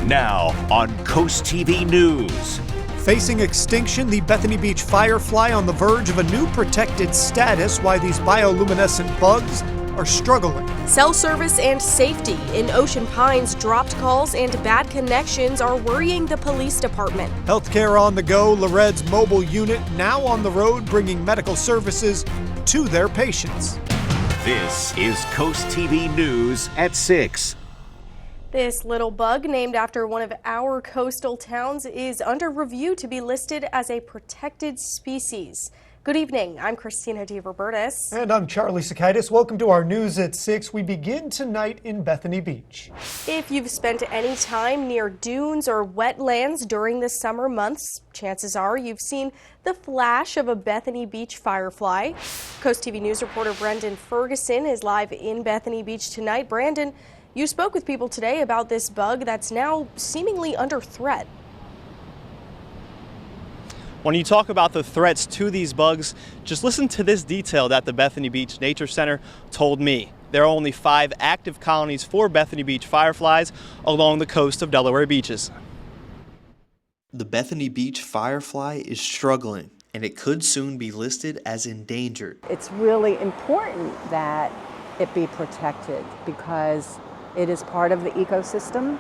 Now on CoastTV News. Facing extinction, the Bethany Beach firefly on the verge of a new protected status. Why these bioluminescent bugs are struggling. Cell service and safety in Ocean Pines. Dropped calls and bad connections are worrying the police department. Healthcare on the go. Lored's mobile unit now on the road bringing medical services to their patients. This is CoastTV News at 6. This little bug, named after one of our coastal towns, is under review to be listed as a protected species. Good evening. I'm Christina DeRobertis. And I'm Charlie Sakaitis. Welcome to our News at 6. We begin tonight in Bethany Beach. If you've spent any time near dunes or wetlands during the summer months, chances are you've seen the flash of a Bethany Beach firefly. CoastTV News reporter Brendan Ferguson is live in Bethany Beach tonight. Brandon, you spoke with people today about this bug that's now seemingly under threat. When you talk about the threats to these bugs, just listen to this detail that the Bethany Beach Nature Center told me. There are only 5 active colonies for Bethany Beach fireflies along the coast of Delaware beaches. The Bethany Beach firefly is struggling, and it could soon be listed as endangered. It's really important that it be protected because it is part of the ecosystem,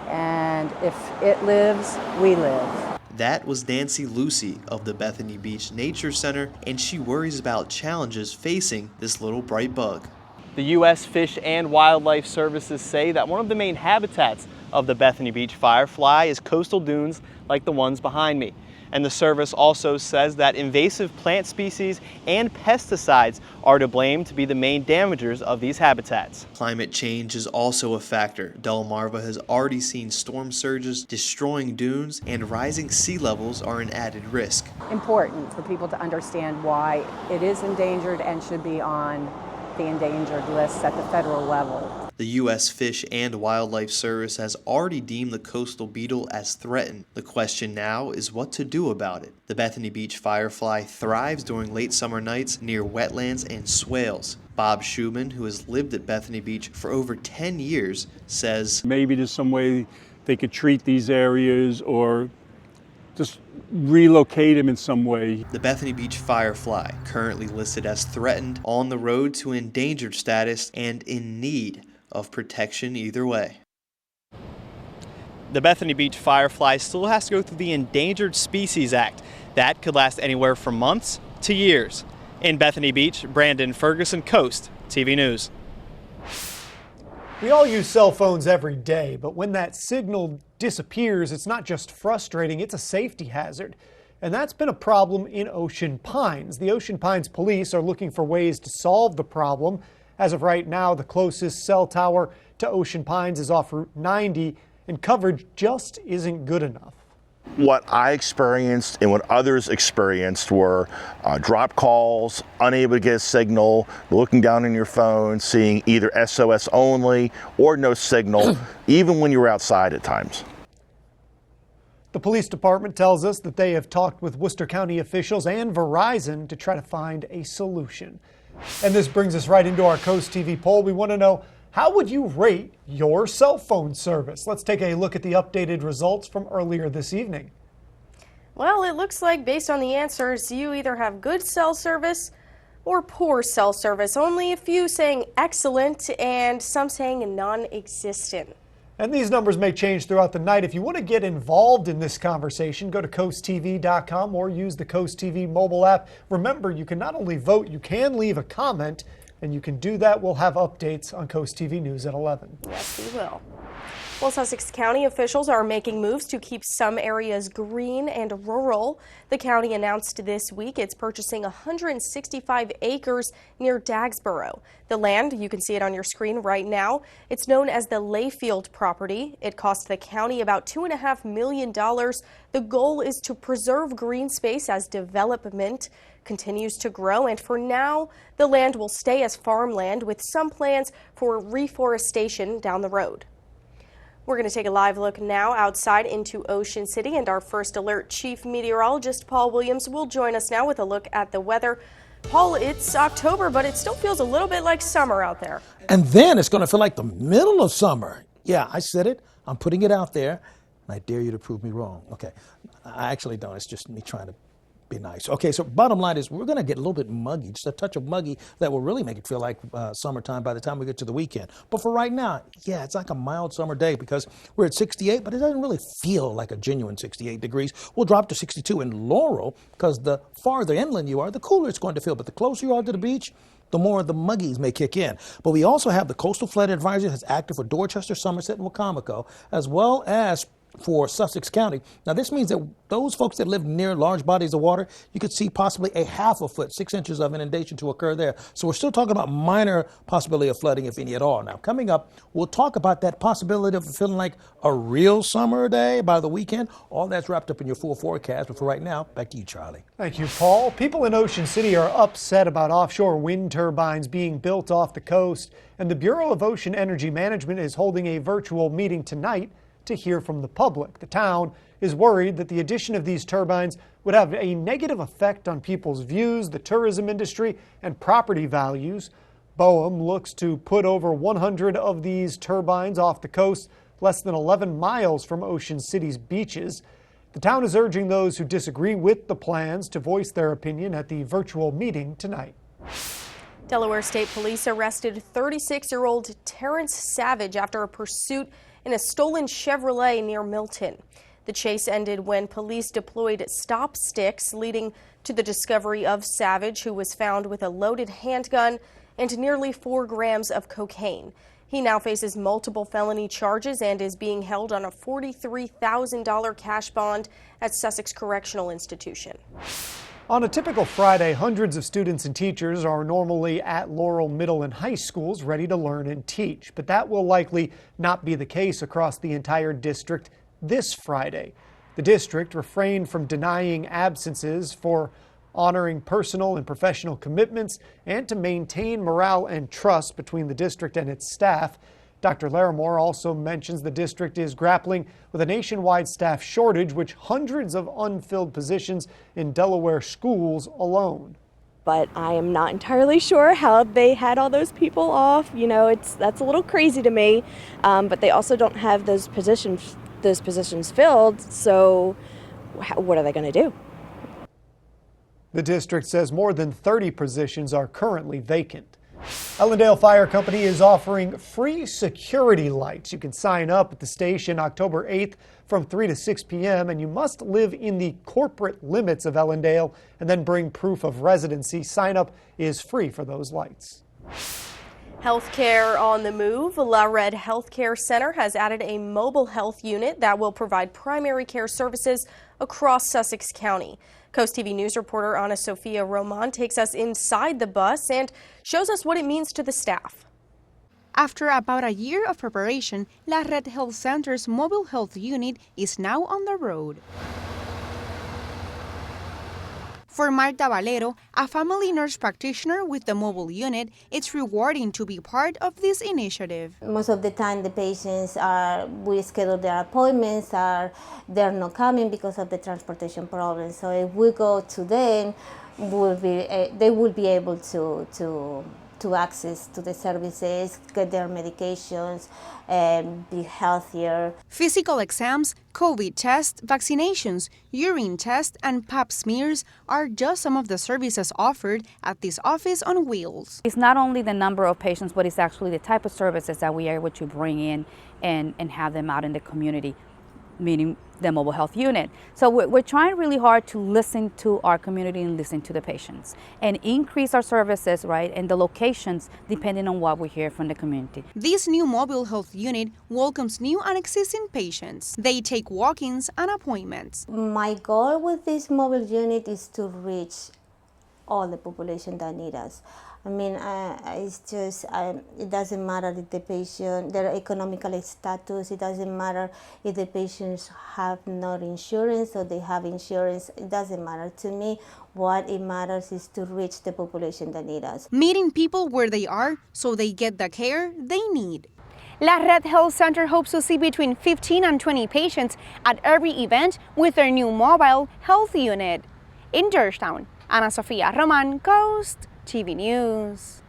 and if it lives, we live. That was Nancy Lucy of the Bethany Beach Nature Center, and she worries about challenges facing this little bright bug. The U.S. Fish and Wildlife Services say that one of the main habitats of the Bethany Beach firefly is coastal dunes like the ones behind me. And the service also says that invasive plant species and pesticides are to blame to be the main damagers of these habitats. Climate change is also a factor. Delmarva has already seen storm surges destroying dunes, and rising sea levels are an added risk. Important for people to understand why it is endangered and should be on the endangered list at the federal level. The U.S. Fish and Wildlife Service has already deemed the coastal beetle as threatened. The question now is what to do about it. The Bethany Beach firefly thrives during late summer nights near wetlands and swales. Bob Schumann, who has lived at Bethany Beach for over 10 years, says maybe there's some way they could treat these areas or just relocate him in some way. The Bethany Beach firefly, currently listed as threatened, on the road to endangered status, and in need of protection either way. The Bethany Beach firefly still has to go through the Endangered Species Act. That could last anywhere from months to years. In Bethany Beach, Brandon Ferguson, Coast TV News. We all use cell phones every day, but when that signal disappears, it's not just frustrating, it's a safety hazard. And that's been a problem in Ocean Pines. The Ocean Pines police are looking for ways to solve the problem. As of right now, the closest cell tower to Ocean Pines is off Route 90, and coverage just isn't good enough. What I experienced and what others experienced were drop calls, unable to get a signal, looking down on your phone, seeing either SOS only or no signal, even when you were outside at times. The police department tells us that they have talked with Worcester County officials and Verizon to try to find a solution. And this brings us right into our Coast TV poll. We want to know, how would you rate your cell phone service? Let's take a look at the updated results from earlier this evening. Well, it looks like based on the answers, you either have good cell service or poor cell service. Only a few saying excellent and some saying non-existent. And these numbers may change throughout the night. If you want to get involved in this conversation, go to coasttv.com or use the Coast TV mobile app. Remember, you can not only vote, you can leave a comment, and you can do that. We'll have updates on Coast TV News at 11. Yes, we will. Well, Sussex County officials are making moves to keep some areas green and rural. The county announced this week it's purchasing 165 acres near Dagsboro. The land, you can see it on your screen right now, it's known as the Layfield property. It cost the county about $2.5 million. The goal is to preserve green space as development continues to grow, and for now, the land will stay as farmland with some plans for reforestation down the road. We're going to take a live look now outside into Ocean City, and our first alert chief meteorologist Paul Williams will join us now with a look at the weather. Paul, it's October, but it still feels a little bit like summer out there. And then it's going to feel like the middle of summer. Yeah, I said it. I'm putting it out there, and I dare you to prove me wrong. Okay, I actually don't. It's just me trying to be nice. Okay, so bottom line is we're going to get a little bit muggy, just a touch of muggy that will really make it feel like summertime by the time we get to the weekend. But for right now, yeah, it's like a mild summer day because we're at 68, but it doesn't really feel like a genuine 68 degrees. We'll drop to 62 in Laurel because the farther inland you are, the cooler it's going to feel. But the closer you are to the beach, the more the muggies may kick in. But we also have the coastal flood advisory that's active for Dorchester, Somerset, and Wacomico, as well as for Sussex County. Now this means that those folks that live near large bodies of water, you could see possibly a half a foot, 6 inches of inundation to occur there. So we're still talking about minor possibility of flooding, if any at all. Now coming up, we'll talk about that possibility of feeling like a real summer day by the weekend. All that's wrapped up in your full forecast. But for right now, back to you, Charlie. Thank you, Paul. People in Ocean City are upset about offshore wind turbines being built off the coast, and the Bureau of Ocean Energy Management is holding a virtual meeting tonight to hear from the public. The town is worried that the addition of these turbines would have a negative effect on people's views, the tourism industry, and property values. BOEM looks to put over 100 of these turbines off the coast, less than 11 miles from Ocean City's beaches. The town is urging those who disagree with the plans to voice their opinion at the virtual meeting tonight. Delaware State Police arrested 36-year-old Terrence Savage after a pursuit in a stolen Chevrolet near Milton. The chase ended when police deployed stop sticks, leading to the discovery of Savage, who was found with a loaded handgun and nearly 4 grams of cocaine. He now faces multiple felony charges and is being held on a $43,000 cash bond at Sussex Correctional Institution. On a typical Friday, hundreds of students and teachers are normally at Laurel Middle and High Schools ready to learn and teach, but that will likely not be the case across the entire district this Friday. The district refrained from denying absences for honoring personal and professional commitments and to maintain morale and trust between the district and its staff. Dr. Larimore also mentions the district is grappling with a nationwide staff shortage, with hundreds of unfilled positions in Delaware schools alone. But I am not entirely sure how they had all those people off. You know, that's a little crazy to me. But they also don't have those positions filled. So what are they going to do? The district says more than 30 positions are currently vacant. Ellendale Fire Company is offering free security lights. You can sign up at the station October 8th from 3 to 6 p.m. and you must live in the corporate limits of Ellendale and then bring proof of residency. Sign up is free for those lights. Healthcare on the move. La Red Healthcare Center has added a mobile health unit that will provide primary care services across Sussex County. CoastTV News reporter Ana Sofia Roman takes us inside the bus and shows us what it means to the staff. After about a year of preparation, La Red Health Center's mobile health unit is now on the road. For Marta Valero, a family nurse practitioner with the mobile unit, it's rewarding to be part of this initiative. Most of the time the patients we schedule their appointments, they're not coming because of the transportation problems. So if we go to them, they will be able to access to the services, get their medications, and be healthier. Physical exams, COVID tests, vaccinations, urine tests, and pap smears are just some of the services offered at this office on wheels. It's not only the number of patients, but it's actually the type of services that we are able to bring in and have them out in the community, meaning the mobile health unit. So we're trying really hard to listen to our community and listen to the patients and increase our services, right, and the locations depending on what we hear from the community. This new mobile health unit welcomes new and existing patients. They take walk-ins and appointments. My goal with this mobile unit is to reach all the population that need us. I mean, it's just, it doesn't matter if the patient, their economical status, it doesn't matter if the patients have no insurance or they have insurance, it doesn't matter to me. What it matters is to reach the population that need us. Meeting people where they are so they get the care they need. La Red Health Center hopes to see between 15 and 20 patients at every event with their new mobile health unit. In Georgetown, Ana Sofia Roman, CoastTV News.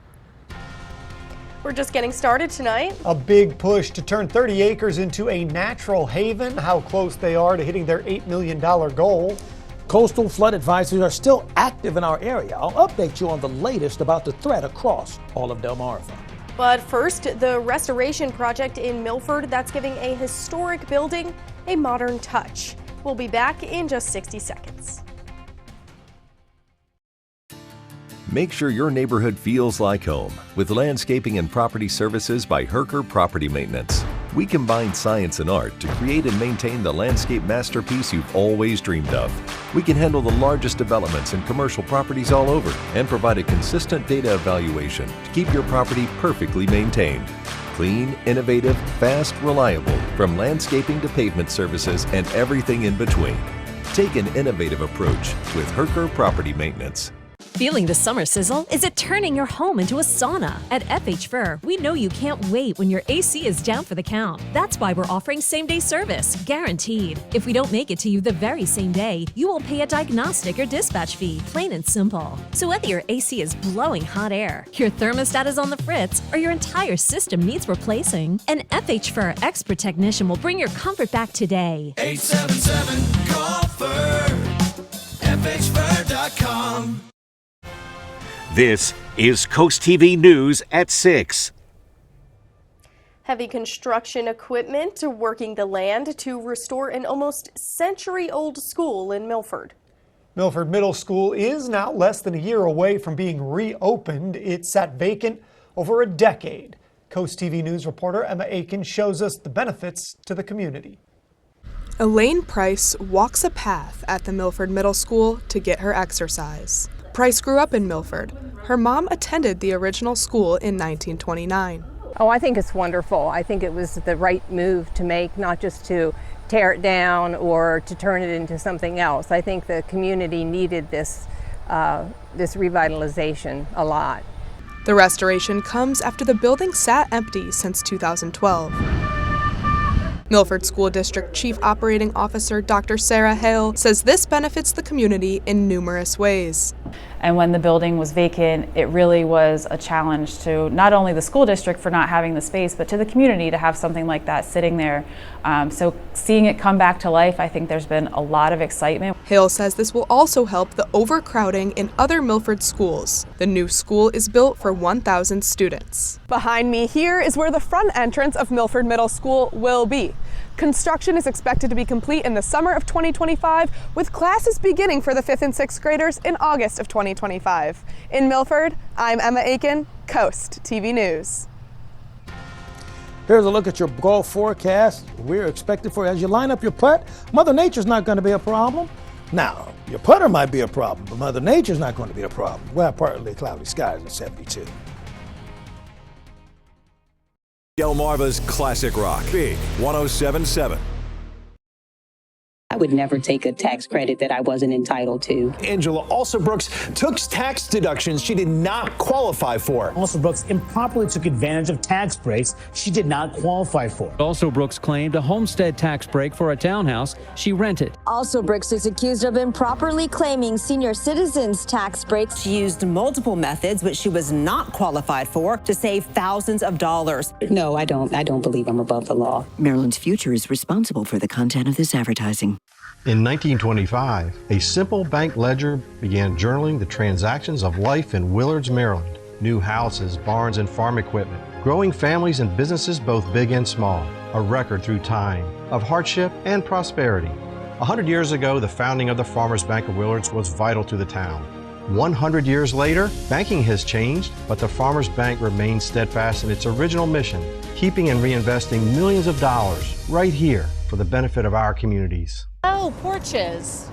We're just getting started tonight. A big push to turn 30 acres into a natural haven. How close they are to hitting their $8 million goal. Coastal flood advisories are still active in our area. I'll update you on the latest about the threat across all of Delmarva. But first, the restoration project in Milford that's giving a historic building a modern touch. We'll be back in just 60 seconds. Make sure your neighborhood feels like home with landscaping and property services by Herker Property Maintenance. We combine science and art to create and maintain the landscape masterpiece you've always dreamed of. We can handle the largest developments and commercial properties all over and provide a consistent data evaluation to keep your property perfectly maintained. Clean, innovative, fast, reliable, from landscaping to pavement services and everything in between. Take an innovative approach with Herker Property Maintenance. Feeling the summer sizzle? Is it turning your home into a sauna? At FH Fur, we know you can't wait when your AC is down for the count. That's why we're offering same-day service, guaranteed. If we don't make it to you the very same day, you will pay a diagnostic or dispatch fee, plain and simple. So whether your AC is blowing hot air, your thermostat is on the fritz, or your entire system needs replacing, an FH Fur expert technician will bring your comfort back today. 877-CALL-FUR, FHFur.com. This is Coast TV News at 6. Heavy construction equipment working the land to restore an almost century-old school in Milford. Milford Middle School is now less than a year away from being reopened. It sat vacant over a decade. Coast TV News reporter Emma Aiken shows us the benefits to the community. Elaine Price walks a path at the Milford Middle School to get her exercise. Price grew up in Milford. Her mom attended the original school in 1929. Oh, I think it's wonderful. I think it was the right move to make, not just to tear it down or to turn it into something else. I think the community needed this revitalization a lot. The restoration comes after the building sat empty since 2012. Milford School District Chief Operating Officer Dr. Sarah Hale says this benefits the community in numerous ways. And when the building was vacant, it really was a challenge to not only the school district for not having the space, but to the community to have something like that sitting there. So seeing it come back to life, I think there's been a lot of excitement. Hale says this will also help the overcrowding in other Milford schools. The new school is built for 1,000 students. Behind me here is where the front entrance of Milford Middle School will be. Construction is expected to be complete in the summer of 2025, with classes beginning for the 5th and 6th graders in August of 2025. In Milford, I'm Emma Aiken, Coast TV News. Here's a look at your golf forecast. We're expected for, as you line up your putt, Mother Nature's not going to be a problem. Now, your putter might be a problem, but Mother Nature's not going to be a problem. We'll have partly cloudy skies at 72. Delmarva's Classic Rock, Big 107.7. I would never take a tax credit that I wasn't entitled to. Angela Alsobrooks took tax deductions she did not qualify for. Alsobrooks improperly took advantage of tax breaks she did not qualify for. Alsobrooks claimed a homestead tax break for a townhouse she rented. Alsobrooks is accused of improperly claiming senior citizens tax breaks. She used multiple methods, which she was not qualified for, to save thousands of dollars. No, I don't believe I'm above the law. Maryland's Future is responsible for the content of this advertising. In 1925, a simple bank ledger began journaling the transactions of life in Willards, Maryland. New houses, barns, and farm equipment. Growing families and businesses both big and small. A record through time of hardship and prosperity. 100 years ago, the founding of the Farmers Bank of Willards was vital to the town. 100 years later, banking has changed, but the Farmers Bank remains steadfast in its original mission, keeping and reinvesting millions of dollars right here for the benefit of our communities. Oh, porches.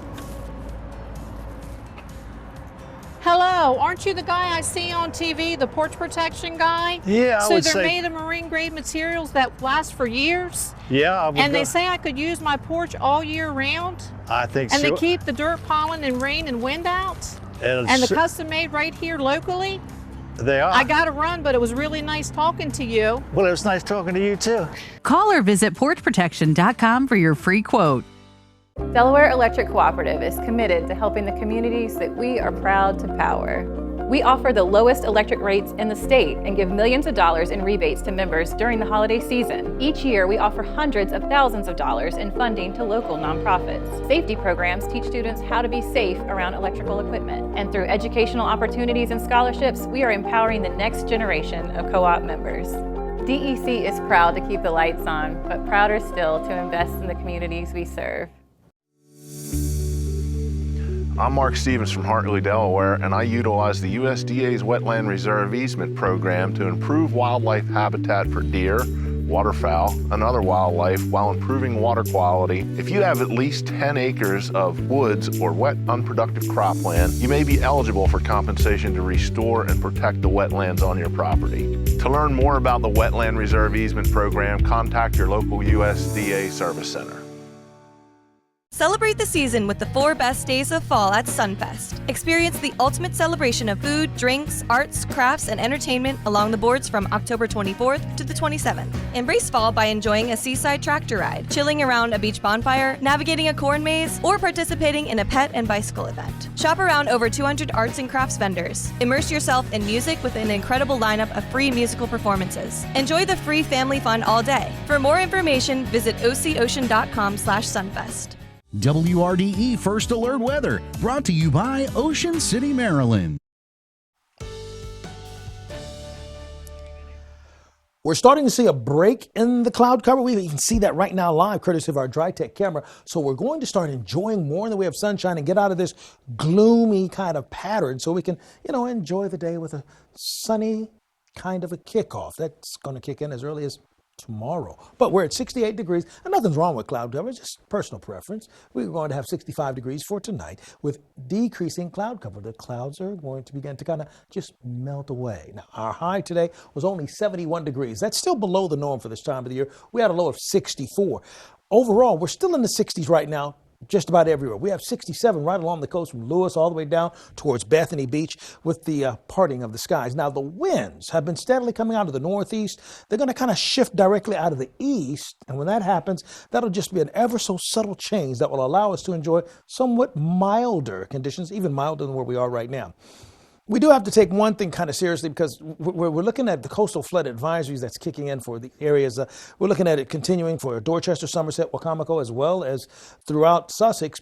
Hello, aren't you the guy I see on TV, the porch protection guy? Yeah, I would say. So they're made of marine grade materials that last for years? Yeah, I would And they say I could use my porch all year round? I think so. And they keep the dirt, pollen, and rain and wind out? And the custom made right here locally? They are. I got to run, but it was really nice talking to you. Well, it was nice talking to you too. Call or visit porchprotection.com for your free quote. Delaware Electric Cooperative is committed to helping the communities that we are proud to power. We offer the lowest electric rates in the state and give millions of dollars in rebates to members during the holiday season. Each year, we offer hundreds of thousands of dollars in funding to local nonprofits. Safety programs teach students how to be safe around electrical equipment. And through educational opportunities and scholarships, we are empowering the next generation of co-op members. DEC is proud to keep the lights on, but prouder still to invest in the communities we serve. I'm Mark Stevens from Hartley, Delaware, and I utilize the USDA's Wetland Reserve Easement Program to improve wildlife habitat for deer, waterfowl, and other wildlife while improving water quality. If you have at least 10 acres of woods or wet, unproductive cropland, you may be eligible for compensation to restore and protect the wetlands on your property. To learn more about the Wetland Reserve Easement Program, contact your local USDA Service Center. Celebrate the season with the 4 best days of fall at Sunfest. Experience the ultimate celebration of food, drinks, arts, crafts, and entertainment along the boards from October 24th to the 27th. Embrace fall by enjoying a seaside tractor ride, chilling around a beach bonfire, navigating a corn maze, or participating in a pet and bicycle event. Shop around over 200 arts and crafts vendors. Immerse yourself in music with an incredible lineup of free musical performances. Enjoy the free family fun all day. For more information, visit ococean.com/sunfest. WRDE First Alert Weather, brought to you by Ocean City, Maryland. We're starting to see a break in the cloud cover. We even see that right now live, courtesy of our DryTech camera. So we're going to start enjoying more in the way of sunshine and get out of this gloomy kind of pattern so we can, enjoy the day with a sunny kind of a kickoff. That's going to kick in as early as tomorrow. But we're at 68 degrees, and nothing's wrong with cloud cover, just personal preference. We're going to have 65 degrees for tonight with decreasing cloud cover. The clouds are going to begin to kind of just melt away. Now, our high today was only 71 degrees. That's still below the norm for this time of the year. We had a low of 64. Overall, we're still in the 60s right now, just about everywhere. We have 67 right along the coast from Lewis all the way down towards Bethany Beach with the parting of the skies. Now, the winds have been steadily coming out of the northeast. They're going to kind of shift directly out of the east. And when that happens, that'll just be an ever so subtle change that will allow us to enjoy somewhat milder conditions, even milder than where we are right now. We do have to take one thing kind of seriously because we're looking at the coastal flood advisories that's kicking in for the areas. We're looking at it continuing for Dorchester, Somerset, Wacomico, as well as throughout Sussex.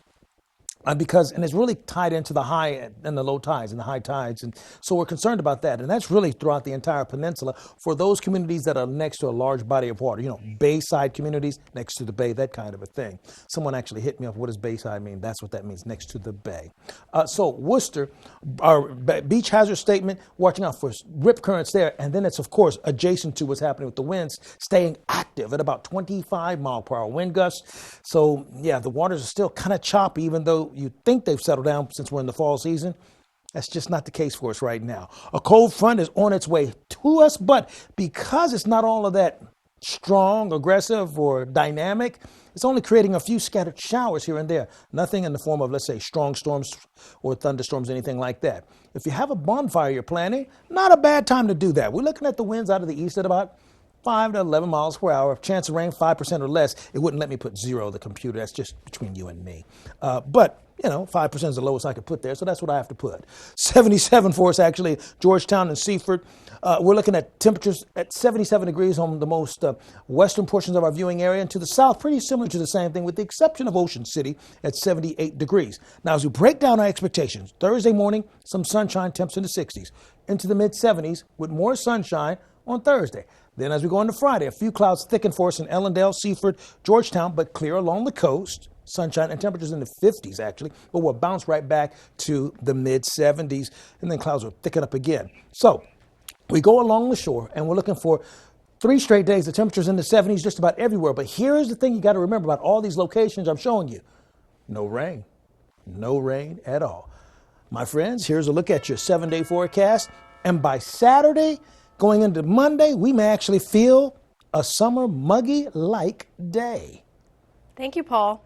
And it's really tied into the high and the low tides and the high tides. And so we're concerned about that. And that's really throughout the entire peninsula for those communities that are next to a large body of water, bayside communities next to the bay, that kind of a thing. Someone actually hit me up. What does bayside mean? That's what that means, next to the bay. So Worcester, our beach hazard statement, watching out for rip currents there. And then it's, of course, adjacent to what's happening with the winds, staying active at about 25 mile per hour wind gusts. So, yeah, the waters are still kind of choppy, even though you think they've settled down since we're in the fall season. That's just not the case for us right now. A cold front is on its way to us, but because it's not all of that strong, aggressive, or dynamic, it's only creating a few scattered showers here and there. Nothing in the form of, let's say, strong storms or thunderstorms, anything like that. If you have a bonfire you're planning, not a bad time to do that. We're looking at the winds out of the east at about 5 to 11 miles per hour. Chance of rain, 5% or less. It wouldn't let me put 0 on the computer. That's just between you and me. But 5% is the lowest I could put there, so that's what I have to put. 77 for us, actually, Georgetown and Seaford. We're looking at temperatures at 77 degrees on the most western portions of our viewing area, and to the south, pretty similar to the same thing, with the exception of Ocean City at 78 degrees. Now, as we break down our expectations, Thursday morning, some sunshine, temps in the 60s, into the mid-70s with more sunshine on Thursday. Then as we go into Friday, a few clouds thicken for us in Ellendale, Seaford, Georgetown, but clear along the coast. Sunshine and temperatures in the 50s, actually, but we'll bounce right back to the mid-70s, and then clouds will thicken up again. So we go along the shore, and we're looking for 3 straight days. The temperatures in the 70s just about everywhere. But here's the thing you got to remember about all these locations I'm showing you. No rain. No rain at all. My friends, here's a look at your 7-day forecast. And by Saturday, going into Monday, we may actually feel a summer muggy-like day. Thank you, Paul.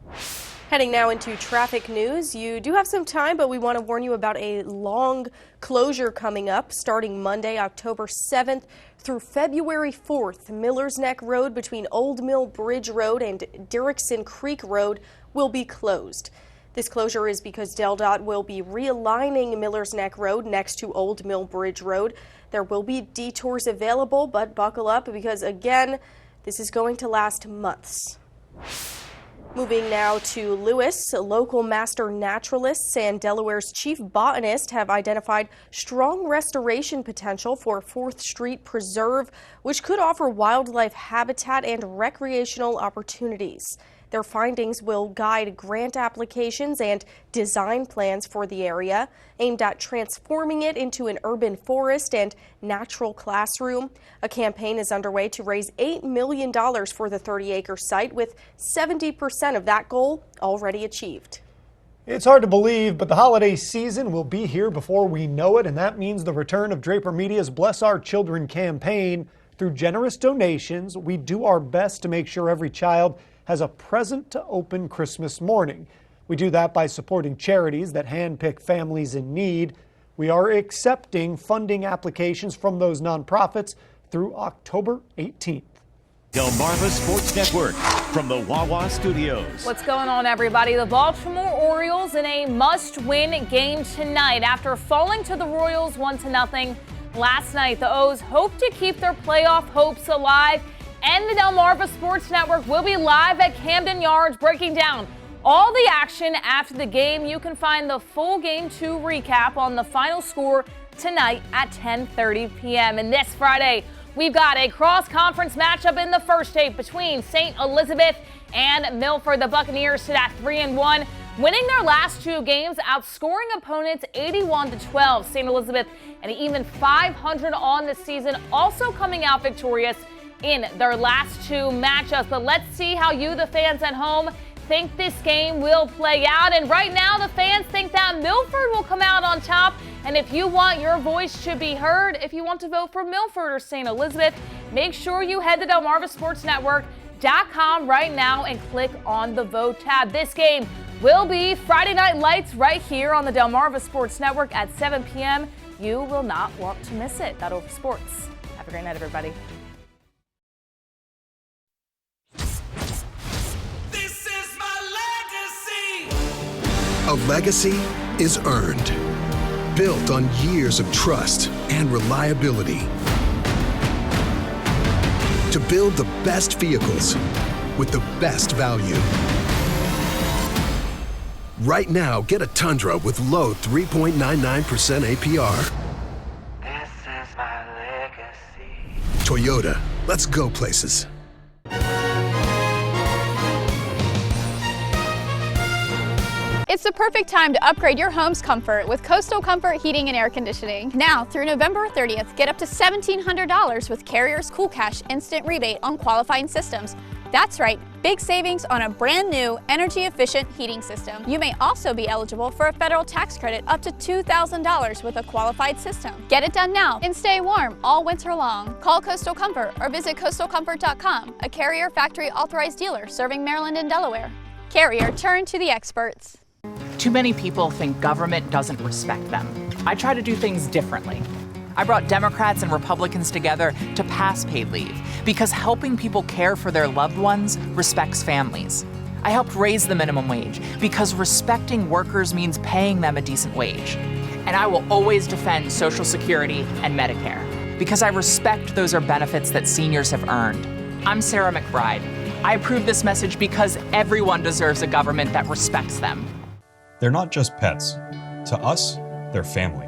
Heading now into traffic news. You do have some time, but we want to warn you about a long closure coming up starting Monday, October 7th through February 4th. Millers Neck Road between Old Mill Bridge Road and Dirksen Creek Road will be closed. This closure is because DelDOT will be realigning Millers Neck Road next to Old Mill Bridge Road. There will be detours available, but buckle up because, again, this is going to last months. Moving now to Lewis, local master naturalists and Delaware's chief botanist have identified strong restoration potential for 4th Street Preserve, which could offer wildlife habitat and recreational opportunities. Their findings will guide grant applications and design plans for the area, aimed at transforming it into an urban forest and natural classroom. A campaign is underway to raise $8 million for the 30-acre site, with 70% of that goal already achieved. It's hard to believe, but the holiday season will be here before we know it, and that means the return of Draper Media's Bless Our Children campaign. Through generous donations, we do our best to make sure every child has a present to open Christmas morning. We do that by supporting charities that handpick families in need. We are accepting funding applications from those nonprofits through October 18th. Delmarva Sports Network from the Wawa Studios. What's going on, everybody? The Baltimore Orioles in a must-win game tonight after falling to the Royals 1-0 last night. The O's hope to keep their playoff hopes alive, and the Delmarva Sports Network will be live at Camden Yards breaking down all the action after the game. You can find the full Game 2 recap on the final score tonight at 10:30 p.m. And this Friday, we've got a cross-conference matchup in the first tape between St. Elizabeth and Milford. The Buccaneers sit at 3-1, winning their last 2 games, outscoring opponents 81-12. St. Elizabeth an even 500 on the season, also coming out victorious in their last 2 matchups. But let's see how you, the fans at home, think this game will play out. And right now, the fans think that Milford will come out on top. And if you want your voice to be heard, if you want to vote for Milford or St. Elizabeth, make sure you head to DelmarvaSportsNetwork.com right now and click on the vote tab. This game will be Friday Night Lights right here on the Delmarva Sports Network at 7 p.m. You will not want to miss it. That over sports. Have a great night, everybody. A legacy is earned, built on years of trust and reliability. To build the best vehicles with the best value. Right now, get a Tundra with low 3.99% APR. This is my legacy. Toyota, let's go places. It's the perfect time to upgrade your home's comfort with Coastal Comfort Heating and Air Conditioning. Now through November 30th, get up to $1,700 with Carrier's Cool Cash Instant Rebate on qualifying systems. That's right, big savings on a brand new energy-efficient heating system. You may also be eligible for a federal tax credit up to $2,000 with a qualified system. Get it done now and stay warm all winter long. Call Coastal Comfort or visit coastalcomfort.com, a Carrier factory authorized dealer serving Maryland and Delaware. Carrier, turn to the experts. Too many people think government doesn't respect them. I try to do things differently. I brought Democrats and Republicans together to pass paid leave because helping people care for their loved ones respects families. I helped raise the minimum wage because respecting workers means paying them a decent wage. And I will always defend Social Security and Medicare because I respect those are benefits that seniors have earned. I'm Sarah McBride. I approve this message because everyone deserves a government that respects them. They're not just pets. To us, they're family.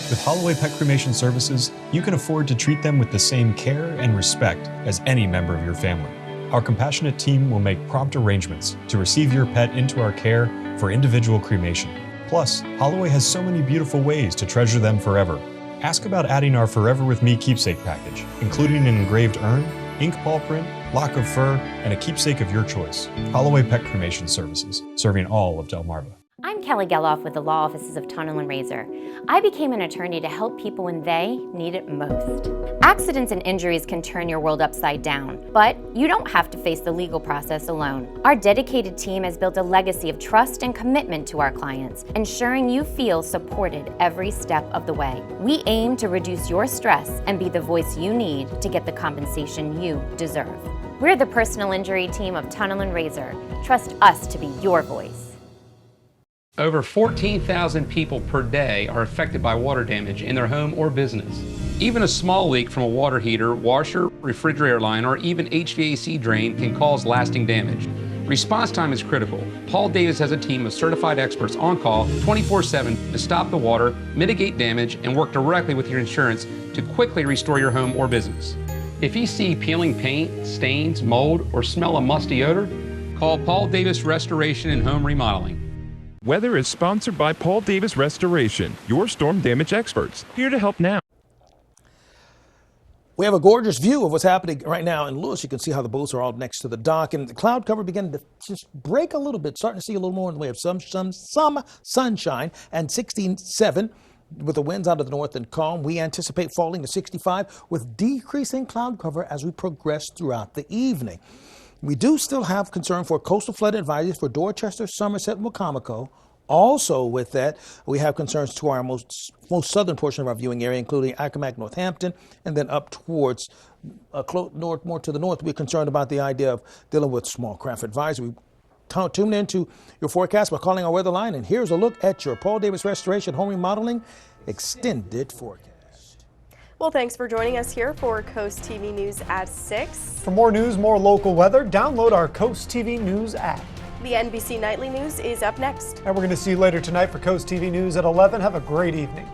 With Holloway Pet Cremation Services, you can afford to treat them with the same care and respect as any member of your family. Our compassionate team will make prompt arrangements to receive your pet into our care for individual cremation. Plus, Holloway has so many beautiful ways to treasure them forever. Ask about adding our Forever With Me keepsake package, including an engraved urn, ink paw print, lock of fur, and a keepsake of your choice. Holloway Pet Cremation Services, serving all of Delmarva. I'm Kelly Geloff with the Law Offices of Tunnel and Razor. I became an attorney to help people when they need it most. Accidents and injuries can turn your world upside down, but you don't have to face the legal process alone. Our dedicated team has built a legacy of trust and commitment to our clients, ensuring you feel supported every step of the way. We aim to reduce your stress and be the voice you need to get the compensation you deserve. We're the personal injury team of Tunnel and Razor. Trust us to be your voice. Over 14,000 people per day are affected by water damage in their home or business. Even a small leak from a water heater, washer, refrigerator line, or even HVAC drain can cause lasting damage. Response time is critical. Paul Davis has a team of certified experts on call 24/7 to stop the water, mitigate damage, and work directly with your insurance to quickly restore your home or business. If you see peeling paint, stains, mold, or smell a musty odor, call Paul Davis Restoration and Home Remodeling. Weather is sponsored by Paul Davis Restoration, your storm damage experts, here to help now. We have a gorgeous view of what's happening right now in Lewis. You can see how the boats are all next to the dock, and the cloud cover beginning to just break a little bit, starting to see a little more in the way of some sunshine, and 67 with the winds out of the north and calm. We anticipate falling to 65 with decreasing cloud cover as we progress throughout the evening. We do still have concern for coastal flood advisories for Dorchester, Somerset, and Wacomico. Also with that, we have concerns to our most southern portion of our viewing area, including Accomack, Northampton, and then up towards more to the north. We're concerned about the idea of dealing with small craft advisory. Tune into your forecast by calling our weather line, and here's a look at your Paul Davis Restoration Home Remodeling extended forecast. Well, thanks for joining us here for Coast TV News at 6. For more news, more local weather, download our Coast TV News app. The NBC Nightly News is up next. And we're going to see you later tonight for Coast TV News at 11. Have a great evening.